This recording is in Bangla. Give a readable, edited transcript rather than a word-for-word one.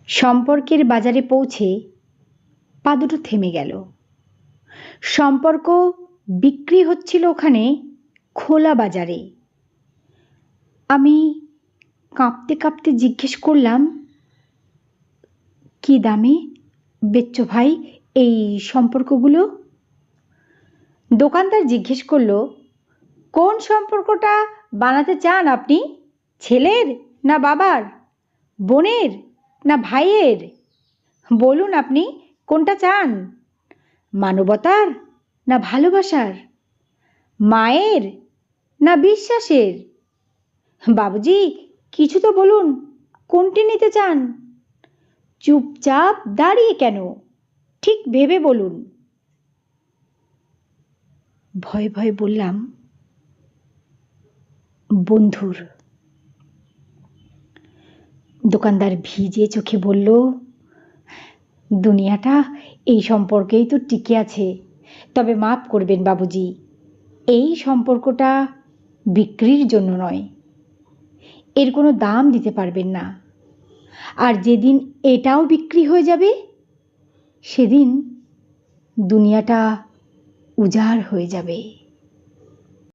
সম্পর্কের বাজারে পৌঁছে পা দুটো থেমে গেল। সম্পর্ক বিক্রি হচ্ছিল ওখানে খোলা বাজারে। আমি কাঁপতে কাঁপতে জিজ্ঞেস করলাম, কি দামে বেচছো ভাই এই সম্পর্কগুলো? দোকানদার জিজ্ঞেস করলো, কোন সম্পর্কটা বানাতে চান আপনি? ছেলের না বাবার, বোনের না ভাইয়ের? বলুন আপনি কোনটা চান? মানবতার না ভালোবাসার? মায়ের না বিশ্বাসের? বাবুজি কিছু তো বলুন, কোনটি নিতে চান? চুপচাপ দাঁড়িয়ে কেন, ঠিক ভেবে বলুন। ভয়ে ভয়ে বললাম, বন্ধুর। দোকানদার ভিজে চোখে বলল, দুনিয়াটা এই সম্পর্কেই তো টিকে আছে। তবে মাফ করবেন বাবুজি, এই সম্পর্কটা বিক্রির জন্য নয়। এর কোনো দাম দিতে পারবেন না। আর যেদিন এটাও বিক্রি হয়ে যাবে সেদিন দুনিয়াটা উজাড় হয়ে যাবে।